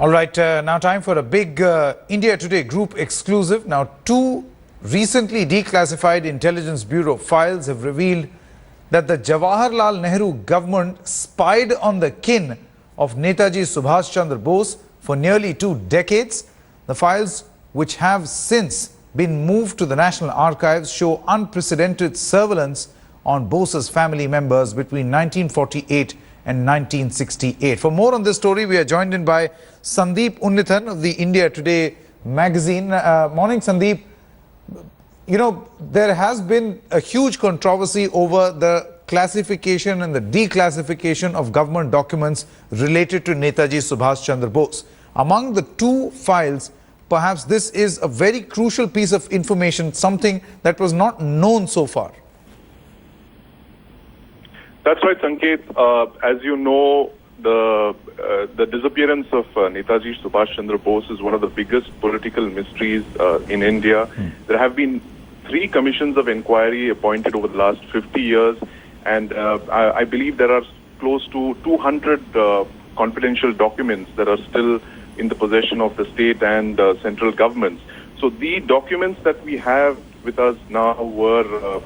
All right, now time for a big India Today group exclusive. Now, two recently declassified Intelligence Bureau files have revealed that the Jawaharlal Nehru government spied on the kin of Netaji Subhas Chandra Bose for nearly 2 decades. The files, which have since been moved to the National Archives, show unprecedented surveillance on Bose's family members between 1948 and 1968. For more on this story, we are joined in by Sandeep Unnithan of the India Today magazine. Morning, Sandeep. You know, there has been a huge controversy over the classification and the declassification of government documents related to Netaji Subhas Chandra Bose. Among the two files, perhaps this is a very crucial piece of information, something that was not known so far. That's right, Sanket. As you know, the disappearance of Netaji Subhas Chandra Bose is one of the biggest political mysteries in India. There have been 3 commissions of inquiry appointed over the last 50 years, and I believe there are close to 200 confidential documents that are still in the possession of the state and central governments. So the documents that we have with us now were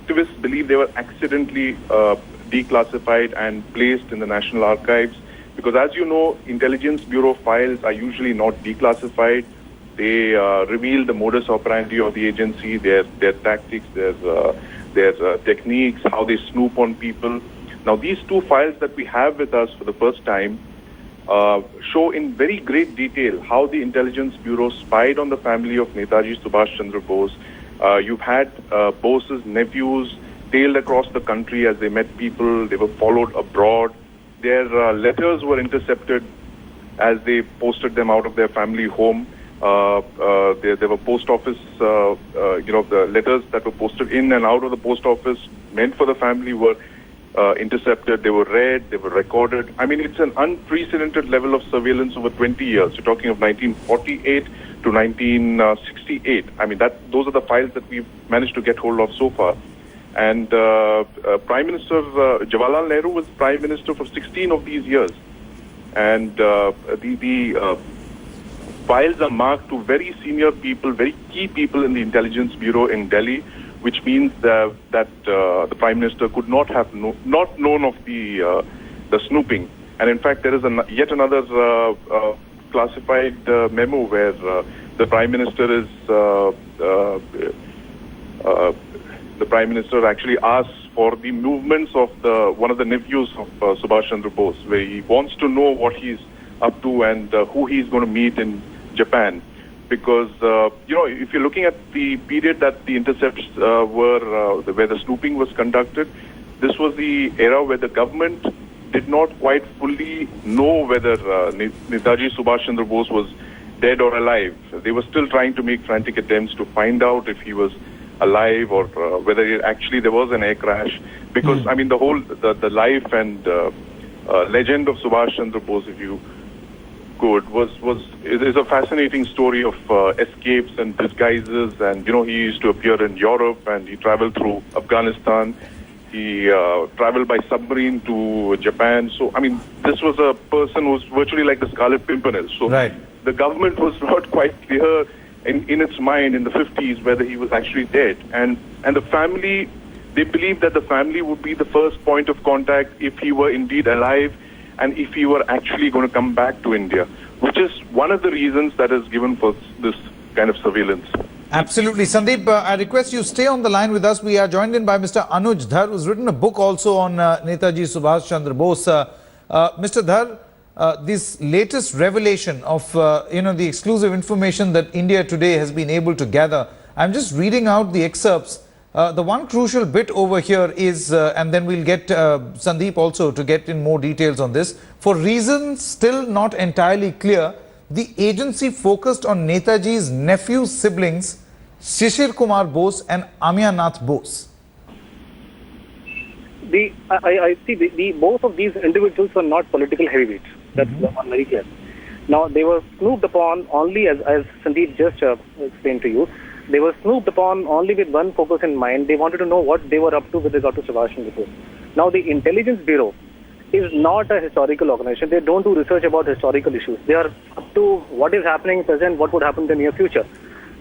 activists believe they were accidentally declassified and placed in the National Archives, because as you know, Intelligence Bureau files are usually not declassified. They reveal the modus operandi of the agency, their tactics, their techniques, how they snoop on people. Now, these 2 files that we have with us for the first time show in very great detail how the Intelligence Bureau spied on the family of Netaji Subhas Chandra Bose. You've had Bose's nephews tailed across the country as they met people. They were followed abroad. Their letters were intercepted as they posted them out of their family home. There were post office, the letters that were posted in and out of the post office meant for the family were intercepted. They were read, they were recorded. I mean, it's an unprecedented level of surveillance over 20 years. You're talking of 1948 to 1968. I mean, those are the files that we've managed to get hold of so far. And Prime Minister Jawaharlal Nehru was Prime Minister for 16 of these years. And the files are marked to very senior people, very key people in the Intelligence Bureau in Delhi, which means that the Prime Minister could not have not known of the snooping. And in fact, there is yet another classified memo where the Prime Minister actually asks for the movements of one of the nephews of Subhash Chandra Bose, where he wants to know what he's up to and who he's going to meet in Japan. Because, if you're looking at the period that the intercepts were, where the snooping was conducted, this was the era where the government did not quite fully know whether Netaji Subhas Chandra Bose was dead or alive. They were still trying to make frantic attempts to find out if he was alive or whether actually there was an air crash. Because, I mean, the whole, the life and legend of Subhash Chandra Bose, if you could, is a fascinating story of escapes and disguises. And, he used to appear in Europe and he traveled through Afghanistan. He traveled by submarine to Japan. So, I mean, this was a person who was virtually like the Scarlet Pimpernel. So right. The government was not quite clear in its mind in the 50s whether he was actually dead. And the family, they believed that the family would be the first point of contact if he were indeed alive and if he were actually going to come back to India, which is one of the reasons that is given for this kind of surveillance. Absolutely. Sandeep, I request you stay on the line with us. We are joined in by Mr. Anuj Dhar, who's written a book also on Netaji Subhas Chandra Bose. Mr. Dhar, this latest revelation of, the exclusive information that India Today has been able to gather, I'm just reading out the excerpts. The one crucial bit over here is, and then we'll get Sandeep also to get in more details on this. For reasons still not entirely clear, the agency focused on Netaji's nephew siblings, Shishir Kumar Bose and Amya Nath Bose. I see both of these individuals were not political heavyweights. That's one very clear. Now, they were snooped upon only, as Sandeep just explained to you, they were snooped upon only with one focus in mind. They wanted to know what they were up to with regard to Subhash Chandra Bose. Now, the Intelligence Bureau is not a historical organization. They don't do research about historical issues. They are up to what is happening in present, what would happen in the near future.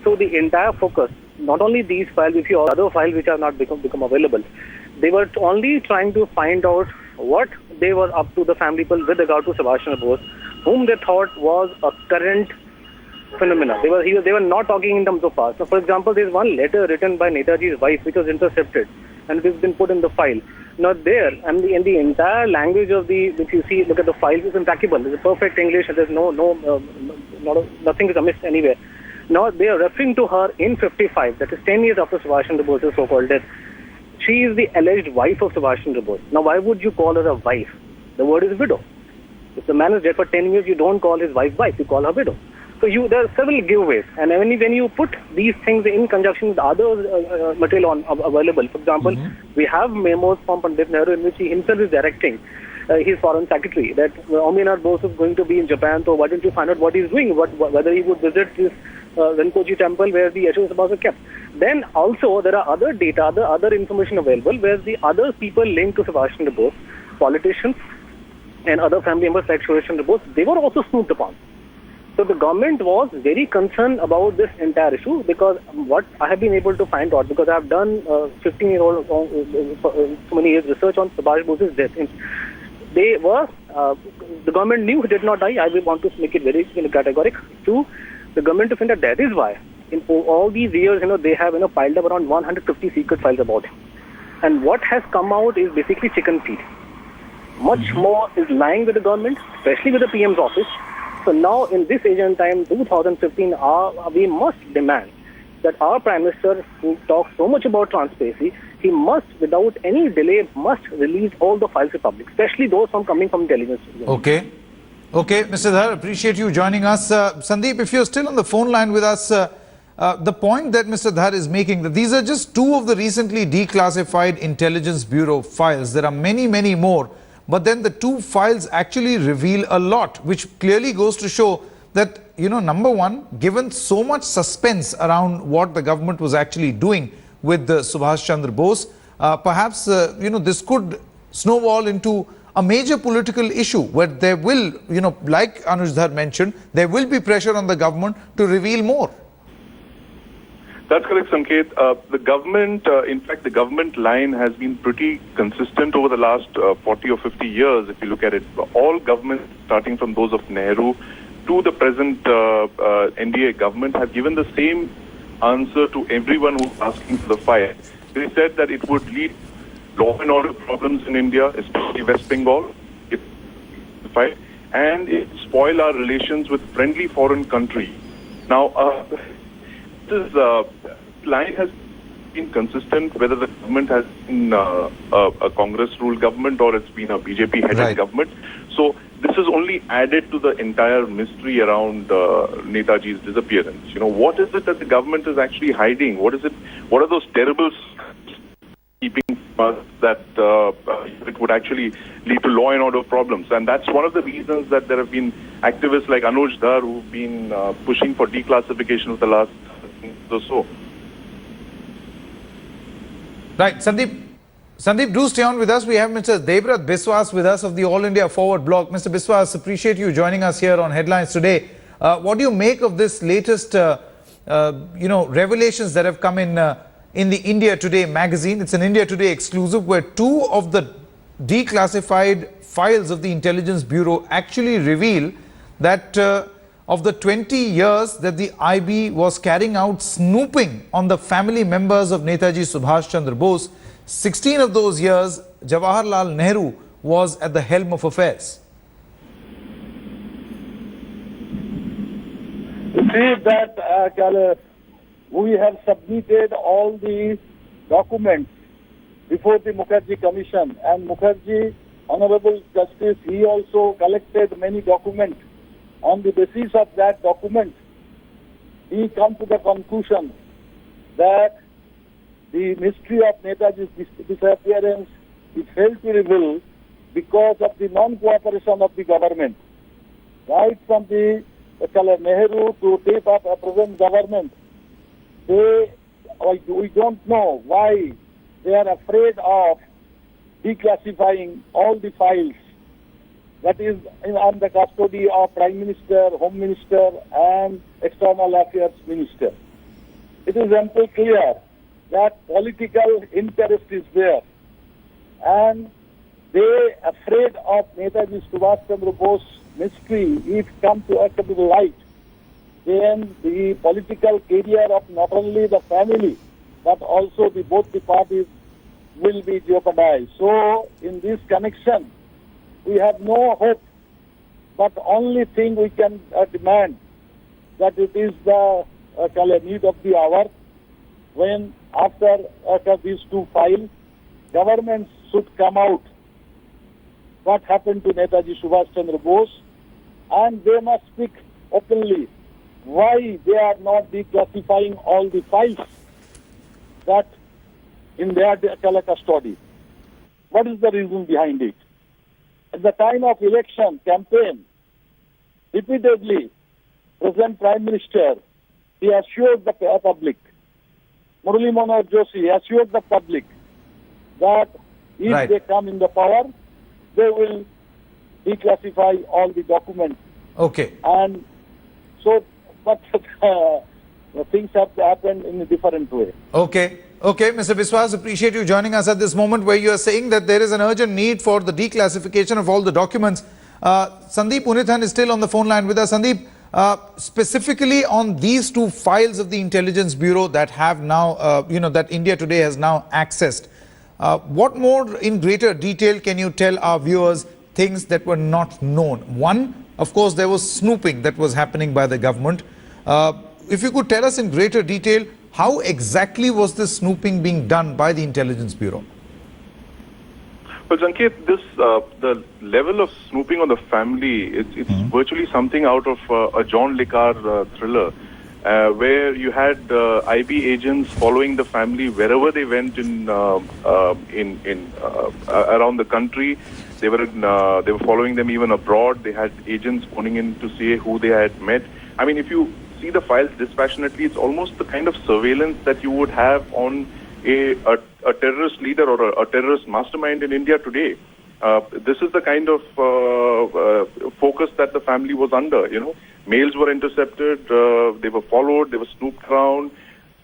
So the entire focus, not only these files, if you other files which have not become available, they were only trying to find out what they were up to, the family people, with regard to Subhas Chandra Bose, whom they thought was a current phenomena. They were not talking in terms of past. So, for example, there is one letter written by Netaji's wife which was intercepted and it has been put in the file. Now there, and in the entire language of if you see, look at the file, it's impeccable. It's a perfect English, and there's nothing is amiss anywhere. Now they are referring to her in 55, that is 10 years after Subhas Chandra Bose's so-called death. She is the alleged wife of Subhas Chandra Bose. Now why would you call her a wife? The word is widow. If the man is dead for 10 years, you don't call his wife wife, you call her widow. So there are several giveaways, and when you put these things in conjunction with other material available, for example, we have memos from Pandit Nehru in which he himself is directing his foreign secretary that Omnianath Bose is going to be in Japan, so why don't you find out what he's doing, whether he would visit this Rinpoche temple where the ashes of Bose are kept. Then also there are other data, other information available where the other people linked to Subhas Chandra Bose, politicians and other family members like Subhas Chandra Bose, they were also snooped upon. So the government was very concerned about this entire issue, because what I have been able to find out, because I have done 15-year-old so many years research on Subhash Bose's death. The government knew he did not die. I will want to make it very categorical. Two, the government to find out that is why in all these years, they have piled up around 150 secret files about him. And what has come out is basically chicken feed. Much more is lying with the government, especially with the PM's office. So now in this age and time, 2015, we must demand that our Prime Minister, who talks so much about transparency, he must, without any delay, must release all the files to public, especially those coming from intelligence. Okay, Mr. Dhar, appreciate you joining us. Sandeep, if you're still on the phone line with us, the point that Mr. Dhar is making, that these are just two of the recently declassified Intelligence Bureau files. There are many, many more. But then the two files actually reveal a lot, which clearly goes to show that, number one, given so much suspense around what the government was actually doing with Subhas Chandra Bose, perhaps, this could snowball into a major political issue where there will, like Anuj Dhar mentioned, there will be pressure on the government to reveal more. That's correct, Sanket. The government, in fact, the government line has been pretty consistent over the last 40 or 50 years, if you look at it. All governments, starting from those of Nehru to the present NDA government, have given the same answer to everyone who's asking for the file. They said that it would lead law and order problems in India, especially West Bengal, and it spoil our relations with friendly foreign countries. Now, this line has been consistent, whether the government has been a Congress-ruled government or it's been a BJP-headed government. So this is only added to the entire mystery around Netaji's disappearance. What is it that the government is actually hiding? What are those terrible keeping that it would actually lead to law and order problems? And that's one of the reasons that there have been activists like Anuj Dhar who've been pushing for declassification of the last or so. Right, Sandeep, do stay on with us. We have Mr. Devrat Biswas with us of the All India Forward blog. Mr. Biswas, appreciate you joining us here on Headlines today. What do you make of this latest, revelations that have come in the India Today magazine? It's an India Today exclusive where two of the declassified files of the Intelligence Bureau actually reveal that of the 20 years that the IB was carrying out snooping on the family members of Netaji Subhas Chandra Bose, 16 of those years, Jawaharlal Nehru was at the helm of affairs. You see that we have submitted all the documents before the Mukherjee Commission, and Mukherjee, Honorable Justice, he also collected many documents. On the basis of that document, he come to the conclusion that the mystery of Netaji's disappearance is failed to reveal because of the non-cooperation of the government. Right from the Nehru to tape up a present government, we don't know why they are afraid of declassifying all the files that is on the custody of Prime Minister, Home Minister and External Affairs Minister. It is amply clear that political interest is there, and they afraid of Netaji Subhas Chandra Bose mystery. If come to the light, then the political career of not only the family but also both the parties will be jeopardized. So, in this connection, we have no hope, but only thing we can demand that it is the need of the hour when after these two files, governments should come out what happened to Netaji Subhas Chandra Bose, and they must speak openly why they are not declassifying all the files that in their custody. What is the reason behind it? At the time of election campaign, repeatedly, President Prime Minister, he assured the public, Murali Manohar Joshi assured the public that if they come in the power, they will declassify all the documents. Okay. And so, but things have happened in a different way. Okay. Okay, Mr. Biswas, appreciate you joining us at this moment where you are saying that there is an urgent need for the declassification of all the documents. Sandeep Unithan is still on the phone line with us. Sandeep, specifically on these two files of the Intelligence Bureau that have now, that India Today has now accessed, what more in greater detail can you tell our viewers things that were not known? One, of course, there was snooping that was happening by the government. If you could tell us in greater detail, how exactly was this snooping being done by the Intelligence Bureau? Well, Sanket, the level of snooping on the family, it's virtually something out of a John Le Carre thriller, where you had IB agents following the family wherever they went in around the country. They were following them even abroad. They had agents phoning in to say who they had met. I mean, if you see the files dispassionately, it's almost the kind of surveillance that you would have on a terrorist leader or a terrorist mastermind in India today. This is the kind of focus that the family was under. Mails were intercepted, they were followed, they were snooped around,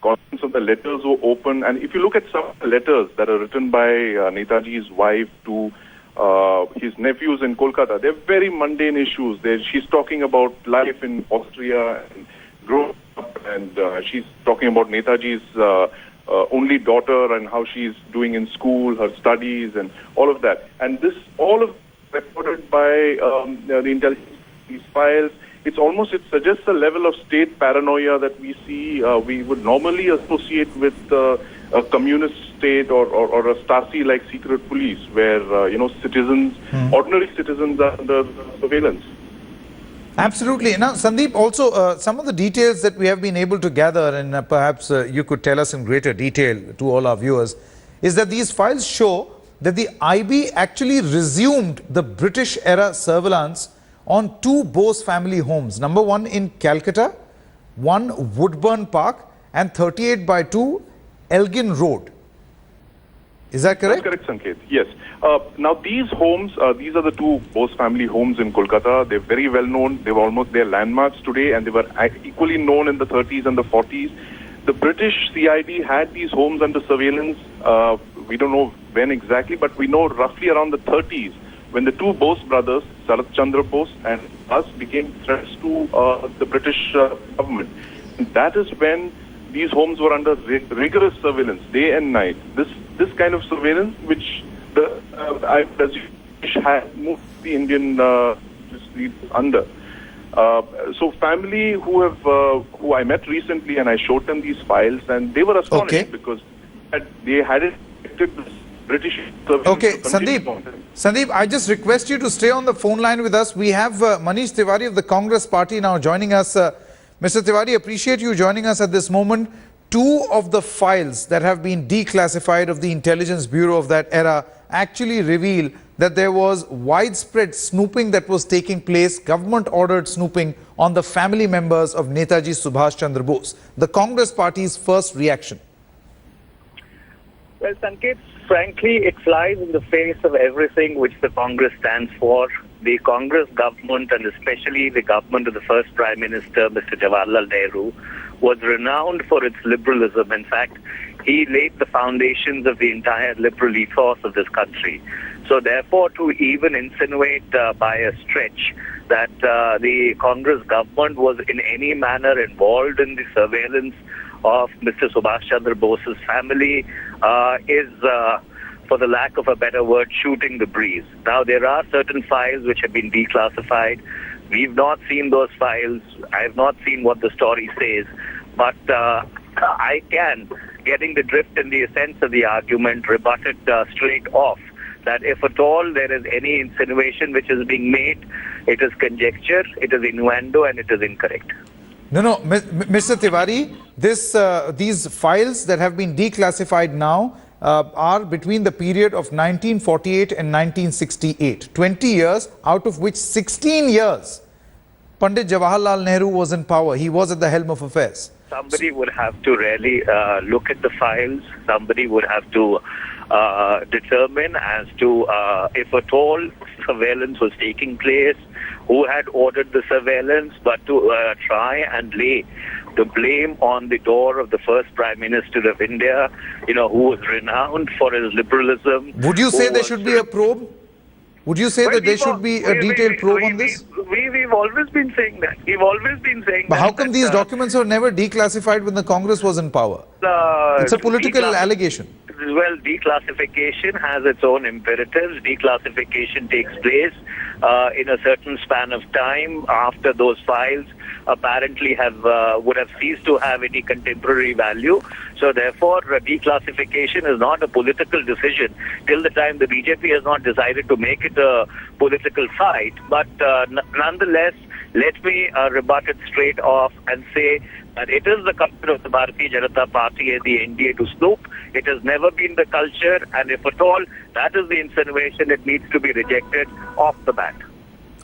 contents of the letters were open. And if you look at some letters that are written by Netaji's wife to his nephews in Kolkata, they're very mundane issues. She's talking about life in Austria and growing up, and she's talking about Netaji's only daughter and how she's doing in school, her studies, and all of that. And this, all of reported by the intelligence, these files, it suggests a level of state paranoia that we see, we would normally associate with a communist state or a Stasi-like secret police, where, citizens, ordinary citizens are under surveillance. Absolutely. Now, Sandeep, also some of the details that we have been able to gather, and perhaps you could tell us in greater detail to all our viewers, is that these files show that the IB actually resumed the British-era surveillance on two Bose family homes. Number one in Calcutta, one Woodburn Park, and 38/2 Elgin Road. Is that correct? That's correct, Sanket. Yes. Now, these homes, these are the two Bose family homes in Kolkata. They're very well known. They're landmarks today, and they were equally known in the 30s and the 40s. The British CID had these homes under surveillance. We don't know when exactly, but we know roughly around the 30s, when the two Bose brothers, Sarat Chandra Bose and us, became threats to the British government. And that is when these homes were under rigorous surveillance, day and night. This kind of surveillance, which had moved the Indian under. So family who I met recently, and I showed them these files, and they were astonished because they hadn't expected this British surveillance. Okay, Sandeep, I just request you to stay on the phone line with us. We have Manish Tiwari of the Congress Party now joining us. Mr. Tiwari, appreciate you joining us at this moment. Two of the files that have been declassified of the Intelligence Bureau of that era actually reveal that there was widespread snooping that was taking place, government-ordered snooping on the family members of Netaji Subhas Chandra Bose. The Congress Party's first reaction. Well, Sanket, frankly, it flies in the face of everything which the Congress stands for. The Congress government, and especially the government of the first Prime Minister, Mr. Jawaharlal Nehru, was renowned for its liberalism. In fact, he laid the foundations of the entire liberal ethos of this country. So therefore, to even insinuate by a stretch that the Congress government was in any manner involved in the surveillance of Mr. Subhas Chandra Bose's family is, for the lack of a better word, shooting the breeze. Now, there are certain files which have been declassified. We've not seen those files. I have not seen what the story says. But I can, getting the drift and the essence of the argument, rebut it straight off. That if at all there is any insinuation which is being made, it is conjecture, it is innuendo, and it is incorrect. No, Mr. Tiwari, these files that have been declassified now are between the period of 1948 and 1968. 20 years, out of which 16 years, Pandit Jawaharlal Nehru was in power. He was at the helm of affairs. Somebody would have to really look at the files. Somebody would have to determine as to if at all surveillance was taking place, who had ordered the surveillance, but to try and lay the blame on the door of the first Prime Minister of India, who was renowned for his liberalism. Would you say there should be a probe? Would you say that there should be a detailed probe on this? We've always been saying that. We've always been saying that. But how come these documents were never declassified when the Congress was in power? It's a political allegation. Well, declassification has its own imperatives. Declassification takes place in a certain span of time after those files apparently would have ceased to have any contemporary value. So therefore, declassification is not a political decision till the time the BJP has not decided to make it a political fight. But nonetheless, let me rebut it straight off and say that it is the culture of the Bharatiya Janata Party and the NDA to snoop. It has never been the culture, and if at all that is the insinuation, it needs to be rejected off the bat.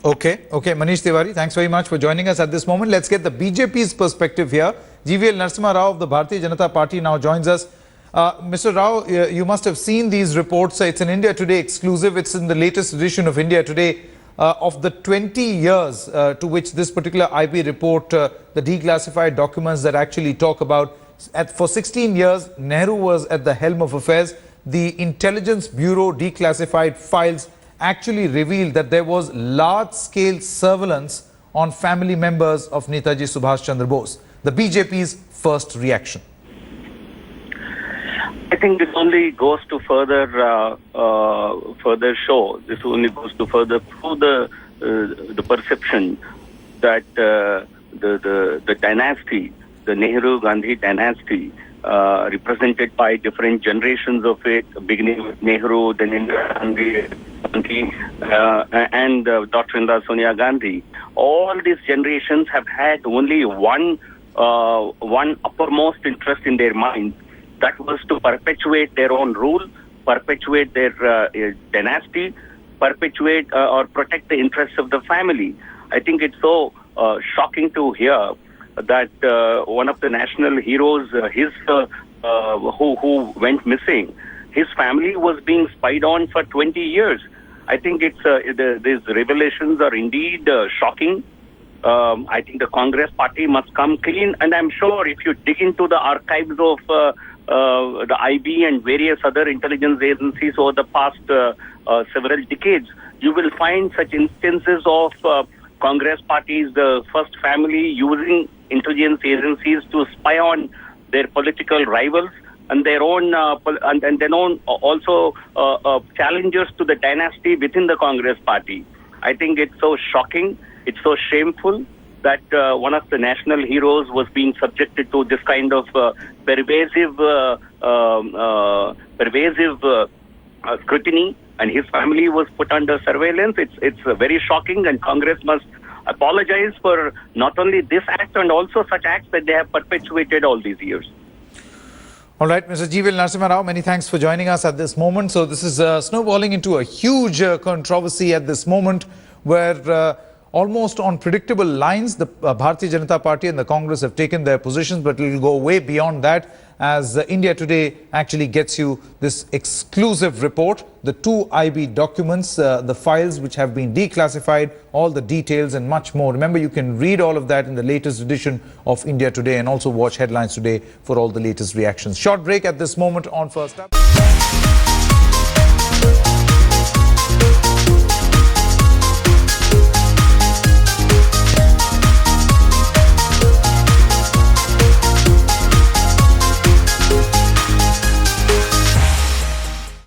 Okay, Manish Tiwari, thanks very much for joining us at this moment. Let's get the BJP's perspective here. GVL Narasimha Rao of the Bharatiya Janata Party now joins us. Mr. Rao, you must have seen these reports. It's an India Today exclusive. It's in the latest edition of India Today. Of the 20 years to which this particular IB report, the declassified documents that actually talk about, for 16 years, Nehru was at the helm of affairs. The Intelligence Bureau declassified files actually revealed that there was large-scale surveillance on family members of Netaji Subhas Chandra Bose. The BJP's first reaction. I think this only goes to further show. This only goes to further prove the perception that the dynasty, the Nehru-Gandhi dynasty, represented by different generations of it, beginning with Nehru, then Indira Gandhi, and Dr. Indira Sonia Gandhi. All these generations have had only one uppermost interest in their mind. That was to perpetuate their own rule, perpetuate their dynasty, perpetuate or protect the interests of the family. I think it's so shocking to hear that one of the national heroes, who went missing, his family was being spied on for 20 years. I think these revelations are indeed shocking. I think the Congress party must come clean, and I'm sure if you dig into the archives of the IB and various other intelligence agencies over the past several decades, you will find such instances of Congress parties, the first family, using intelligence agencies to spy on their political rivals and their own, and then also challengers to the dynasty within the Congress party. I think it's so shocking, it's so shameful that one of the national heroes was being subjected to this kind of pervasive scrutiny, and his family was put under surveillance. It's very shocking, and Congress must apologize for not only this act and also such acts that they have perpetuated all these years. All right, Mr. GVL Narasimha Rao, many thanks for joining us at this moment. So this is snowballing into a huge controversy at this moment where almost on predictable lines, the Bharatiya Janata Party and the Congress have taken their positions, but it will go way beyond that. as India Today actually gets you this exclusive report, the two IB documents, the files which have been declassified, all the details and much more. Remember, you can read all of that in the latest edition of India Today and also watch Headlines Today for all the latest reactions. Short break at this moment on First Up.